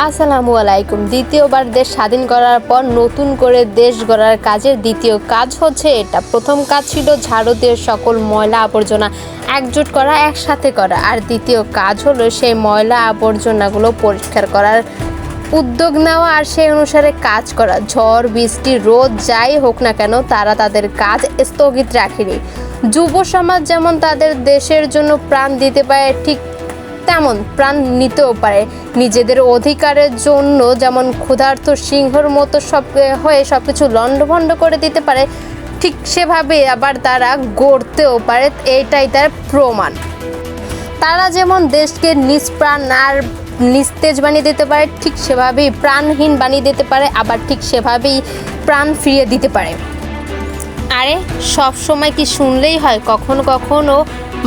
আসসালামু আলাইকুম। দ্বিতীয়বার দেশ স্বাধীন করার পর নতুন করে দেশ গড়ার কাজের দ্বিতীয় কাজ হচ্ছে এটা। প্রথম কাজ ছিল ঝাড়ু দিয়ে সকল ময়লা আবর্জনা একজোট করা, একসাথে করা। আর দ্বিতীয় কাজ হলো সেই ময়লা আবর্জনাগুলো পরিষ্কার করার উদ্যোগ নেওয়া আর সেই অনুসারে কাজ করা। ঝড় বৃষ্টি রোদ যাই হোক না কেন তারা তাদের কাজ স্থগিত রাখেনি। যুব সমাজ যেমন তাদের দেশের জন্য প্রাণ দিতে পারে, ঠিক তেমন প্রাণ নিতেও পারে নিজেদের অধিকারের জন্য। যেমন ক্ষুধার্ত সিংহর মতো সবকিছু লণ্ডভণ্ড করে দিতে পারে, ঠিক সেভাবে আবার তারা গড়তেও পারে। এইটাই তার প্রমাণ। তারা যেমন দেশকে নিষ্প্রাণ আর নিস্তেজ বানিয়ে দিতে পারে, ঠিক সেভাবেই প্রাণহীন বানিয়ে দিতে পারে, আবার ঠিক সেভাবেই প্রাণ ফিরিয়ে দিতে পারে। আরে সব সময় কি শুনলেই হয়? কখনো কখনো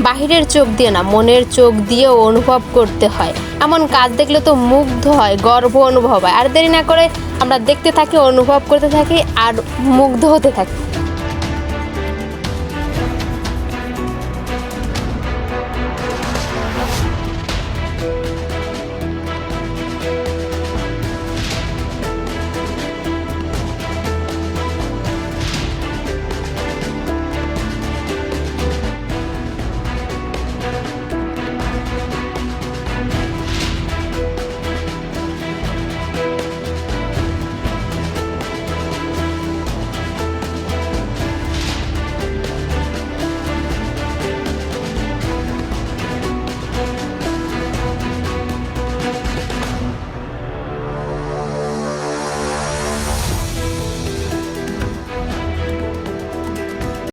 বাহিরের চোখ দিয়ে না, মনের চোখ দিয়েও অনুভব করতে হয়। এমন কাজ দেখলে তো মুগ্ধ হয়, গর্ব অনুভব হয়। আর দেরি না করে আমরা দেখতে থাকি, অনুভব করতে থাকি আর মুগ্ধ হতে থাকি।